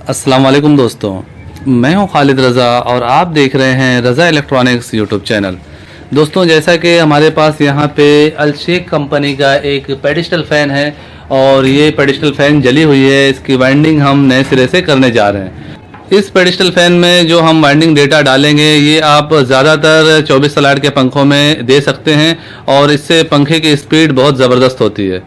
अस्सलाम वालेकुम दोस्तों, मैं हूं खालिद रज़ा और आप देख रहे हैं रज़ा इलेक्ट्रॉनिक्स यूट्यूब चैनल। दोस्तों, जैसा कि हमारे पास यहाँ पे अलशेख कंपनी का एक पेडिस्टल फ़ैन है और ये पेडिस्टल फ़ैन जली हुई है। इसकी वाइंडिंग हम नए सिरे से करने जा रहे हैं। इस पेडिस्टल फ़ैन में जो हम वाइंडिंग डेटा डालेंगे ये आप ज़्यादातर 24 सलाट के पंखों में दे सकते हैं और इससे पंखे की स्पीड बहुत ज़बरदस्त होती है।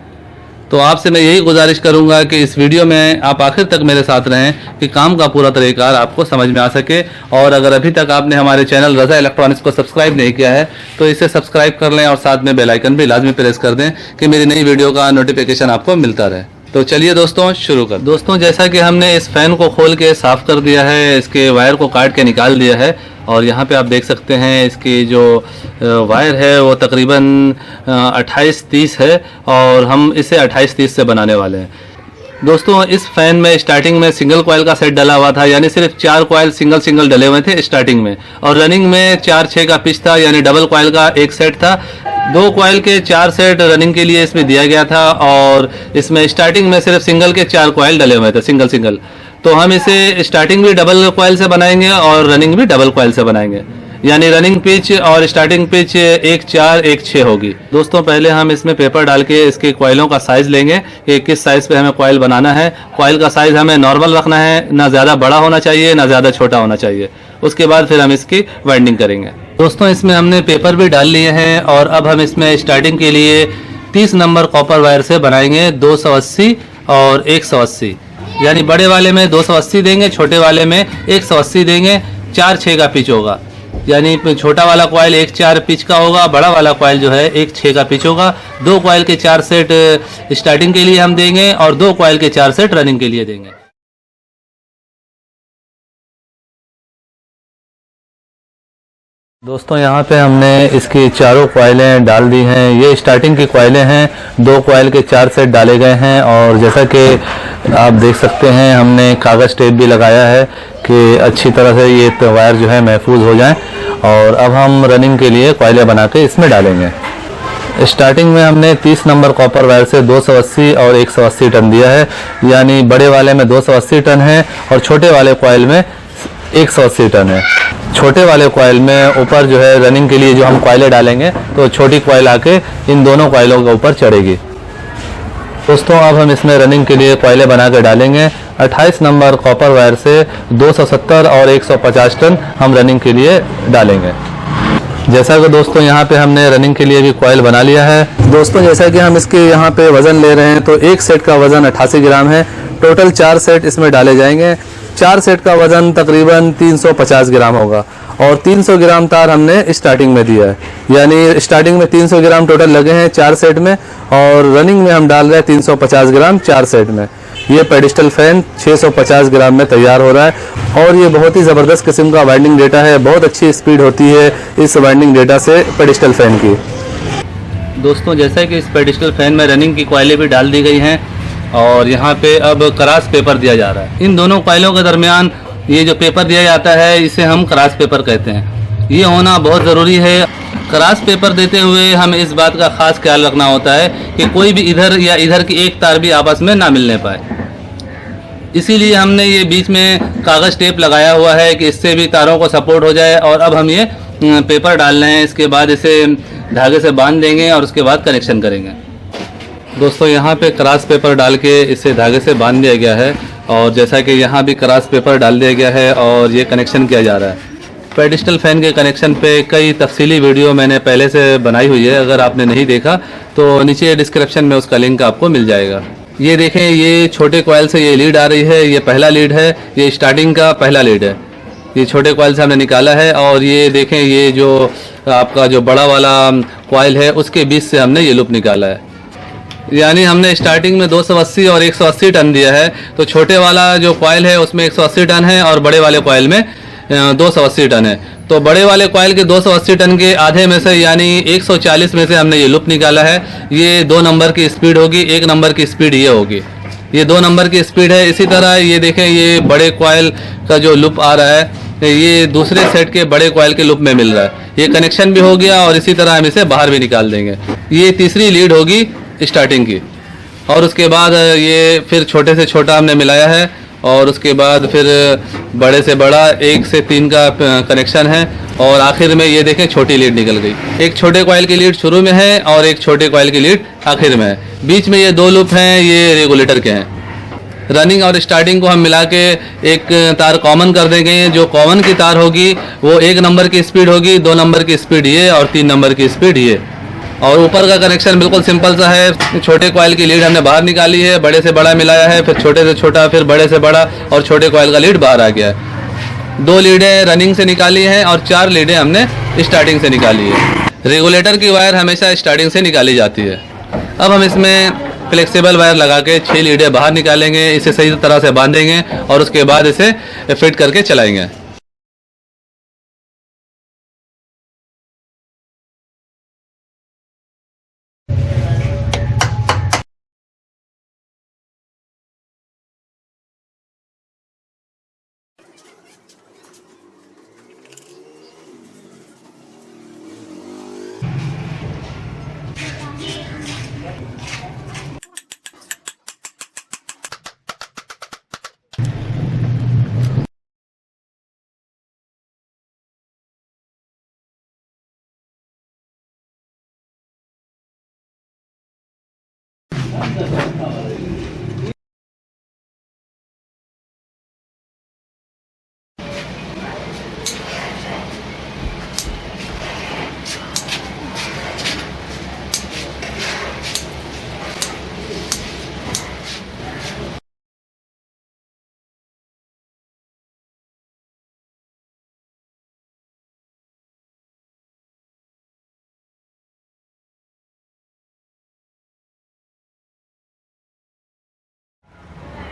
तो आपसे मैं यही गुजारिश करूंगा कि इस वीडियो में आप आखिर तक मेरे साथ रहें कि काम का पूरा तरीक़ाकार आपको समझ में आ सके। और अगर अभी तक आपने हमारे चैनल रज़ा इलेक्ट्रॉनिक्स को सब्सक्राइब नहीं किया है तो इसे सब्सक्राइब कर लें और साथ में बेल आइकन भी लाजमी प्रेस कर दें कि मेरी नई वीडियो का नोटिफिकेशन आपको मिलता रहे। तो चलिए दोस्तों शुरू कर। दोस्तों, जैसा कि हमने इस फ़ैन को खोल के साफ़ कर दिया है, इसके वायर को काट के निकाल दिया है और यहाँ पे आप देख सकते हैं इसकी जो वायर है वो तकरीबन 28-30 है और हम इसे 28-30 से बनाने वाले हैं। दोस्तों, इस फ़ैन में स्टार्टिंग में सिंगल कॉयल का सेट डला हुआ था, यानी सिर्फ 4 कॉयल सिंगल डले हुए थे स्टार्टिंग में, और रनिंग में 4-6 का पिच था, यानी डबल कॉयल का एक सेट था। 2 कॉयल के 4 सेट रनिंग के लिए इसमें दिया गया था और इसमें स्टार्टिंग में सिर्फ सिंगल के 4 कॉयल डले हुए थे सिंगल। तो हम इसे स्टार्टिंग भी डबल कॉयल से बनाएंगे और रनिंग भी डबल कॉयल से बनाएंगे, यानी रनिंग पिच और स्टार्टिंग पिच 1-4-1-6 होगी। दोस्तों, पहले हम इसमें पेपर डाल के इसके कॉइलों का साइज़ लेंगे कि किस साइज़ पे हमें कॉइल बनाना है। कॉइल का साइज़ हमें नॉर्मल रखना है, ना ज़्यादा बड़ा होना चाहिए ना ज़्यादा छोटा होना चाहिए। उसके बाद फिर हम इसकी वाइंडिंग करेंगे। दोस्तों, इसमें हमने पेपर भी डाल लिए हैं और अब हम इसमें स्टार्टिंग के लिए 30 नंबर कॉपर वायर से बनाएंगे 280 और 180, यानी बड़े वाले में 280 देंगे, छोटे वाले में 180 देंगे। 4-6 का पिच होगा, यानी छोटा वाला कॉयल 1-4 पिच का होगा, बड़ा वाला कॉयल जो है 1-6 का पिच होगा। 2 कॉयल के 4 सेट स्टार्टिंग के लिए हम देंगे और 2 कॉयल के 4 सेट रनिंग के लिए देंगे। दोस्तों, यहाँ पे हमने इसकी चारों कॉइलें डाल दी हैं। ये स्टार्टिंग की कॉइलें हैं, 2 कॉइल के 4 सेट डाले गए हैं और जैसा कि आप देख सकते हैं हमने कागज़ टेप भी लगाया है कि अच्छी तरह से ये वायर जो है महफूज हो जाएं। और अब हम रनिंग के लिए कॉइलें बना के इसमें डालेंगे। स्टार्टिंग में हमने 30 नंबर कॉपर वायर से 280 और 180 टन दिया है, यानी बड़े वाले में 280 टन है और छोटे वाले कॉइल में 180 टन है। छोटे वाले कॉइल में ऊपर जो है रनिंग के लिए जो हम कॉइलें डालेंगे तो छोटी कॉइल आके इन दोनों कॉइलों के ऊपर चढ़ेगी। दोस्तों, अब हम इसमें रनिंग के लिए कॉइलें बना के डालेंगे। 28 नंबर कॉपर वायर से 270 और 150 टन हम रनिंग के लिए डालेंगे। जैसा कि दोस्तों यहाँ पे हमने रनिंग के लिए भी कॉइल बना लिया है। दोस्तों, जैसा कि हम इसके यहाँ पे वज़न ले रहे हैं तो एक सेट का वज़न 88 ग्राम है। टोटल 4 सेट इसमें डाले जाएंगे। 4 सेट का वज़न तकरीबन 350 ग्राम होगा और 300 ग्राम तार हमने स्टार्टिंग में दिया है, यानी स्टार्टिंग में 300 ग्राम टोटल लगे हैं 4 सेट में और रनिंग में हम डाल रहे हैं 350 ग्राम 4 सेट में। ये पेडिस्टल फ़ैन 650 ग्राम में तैयार हो रहा है और ये बहुत ही ज़बरदस्त किस्म का वाइंडिंग डेटा है। बहुत अच्छी स्पीड होती है इस वाइंडिंग डेटा से पेडिस्टल फ़ैन की। दोस्तों, जैसा कि इस पेडिस्टल फ़ैन में रनिंग की कॉइलें भी डाल दी गई हैं और यहाँ पे अब क्रॉस पेपर दिया जा रहा है। इन दोनों कॉइलों के दरमियान ये जो पेपर दिया जाता है इसे हम क्रॉस पेपर कहते हैं। ये होना बहुत ज़रूरी है। क्रॉस पेपर देते हुए हमें इस बात का ख़ास ख्याल रखना होता है कि कोई भी इधर या इधर की एक तार भी आपस में ना मिलने पाए। इसीलिए हमने ये बीच में कागज़ टेप लगाया हुआ है कि इससे भी तारों को सपोर्ट हो जाए। और अब हम ये पेपर डाल रहे हैं, इसके बाद इसे धागे से बांध देंगे और उसके बाद कनेक्शन करेंगे। दोस्तों, यहाँ पे क्रॉस पेपर डाल के इसे धागे से बांध दिया गया है और जैसा कि यहाँ भी क्रॉस पेपर डाल दिया गया है और ये कनेक्शन किया जा रहा है। पेडिस्टल फ़ैन के कनेक्शन पे कई तफसीली वीडियो मैंने पहले से बनाई हुई है, अगर आपने नहीं देखा तो नीचे डिस्क्रिप्शन में उसका लिंक आपको मिल जाएगा। ये देखें, ये छोटे कॉइल से ये लीड आ रही है, ये पहला लीड है, ये स्टार्टिंग का पहला लीड है। ये छोटे कॉइल से हमने निकाला है और ये देखें, ये जो आपका जो बड़ा वाला कॉइल है उसके बीच से हमने ये लूप निकाला है। यानी हमने स्टार्टिंग में 280 और 180 टन दिया है, तो छोटे वाला जो कॉइल है उसमें 180 टन है और बड़े वाले कॉइल में 280 टन है। तो बड़े वाले कॉइल के 280 टन के आधे में से यानी 140 में से हमने ये लूप निकाला है। ये 2 नंबर की स्पीड होगी, 1 नंबर की स्पीड ये होगी। ये 2 नंबर की स्पीड है। इसी तरह ये देखें, ये बड़े कॉइल का जो लूप आ रहा है ये दूसरे सेट के बड़े कॉइल के लूप में मिल रहा है। ये कनेक्शन भी हो गया और इसी तरह हम इसे बाहर भी निकाल देंगे। ये तीसरी लीड होगी स्टार्टिंग की और उसके बाद ये फिर छोटे से छोटा हमने मिलाया है और उसके बाद फिर बड़े से बड़ा 1 से 3 का कनेक्शन है और आखिर में ये देखें छोटी लीड निकल गई। एक छोटे कॉइल की लीड शुरू में है और एक छोटे कॉइल की लीड आखिर में है। बीच में ये 2 लूप हैं, ये रेगुलेटर के हैं। रनिंग और स्टार्टिंग को हम मिला के एक तार कॉमन कर देंगे। जो कॉमन की तार होगी वो 1 नंबर की स्पीड होगी, 2 नंबर की स्पीड ये और 3 नंबर की स्पीड ये। और ऊपर का कनेक्शन बिल्कुल सिंपल सा है। छोटे कॉइल की लीड हमने बाहर निकाली है, बड़े से बड़ा मिलाया है, फिर छोटे से छोटा, फिर बड़े से बड़ा और छोटे कॉइल का लीड बाहर आ गया है। 2 लीडें रनिंग से निकाली हैं और 4 लीडें हमने स्टार्टिंग से निकाली है। रेगुलेटर की वायर हमेशा स्टार्टिंग से निकाली जाती है। अब हम इसमें फ्लेक्सिबल वायर लगा के 6 लीडें बाहर निकालेंगे, इसे सही तरह से बांधेंगे और उसके बाद इसे फिट करके चलाएंगे।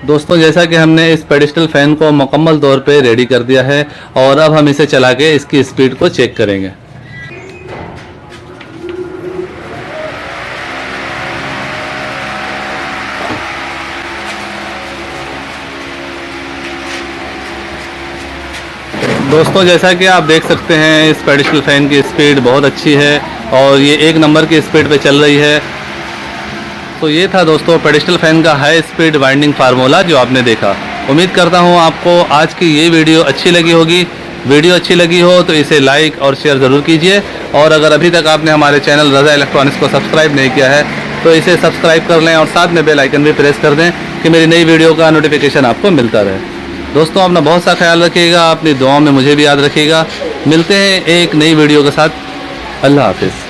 दोस्तों जैसा कि हमने इस पेडिस्टल फैन को मुकम्मल तौर पे रेडी कर दिया है और अब हम इसे चला के इसकी स्पीड को चेक करेंगे। दोस्तों जैसा कि आप देख सकते हैं इस पेडिस्टल फैन की स्पीड बहुत अच्छी है और ये 1 नंबर की स्पीड पे चल रही है। तो ये था दोस्तों पेडिस्टल फैन का हाई स्पीड वाइंडिंग फार्मूला जो आपने देखा। उम्मीद करता हूँ आपको आज की ये वीडियो अच्छी लगी होगी। वीडियो अच्छी लगी हो तो इसे लाइक और शेयर ज़रूर कीजिए और अगर अभी तक आपने हमारे चैनल रज़ा इलेक्ट्रॉनिक्स को सब्सक्राइब नहीं किया है तो इसे सब्सक्राइब कर लें और साथ में बेल आइकन भी प्रेस कर दें कि मेरी नई वीडियो का नोटिफिकेशन आपको मिलता रहे। दोस्तों अपना बहुत सा ख्याल रखिएगा, अपनी दुआओं में मुझे भी याद रखिएगा। मिलते हैं एक नई वीडियो के साथ। अल्लाह हाफिज़।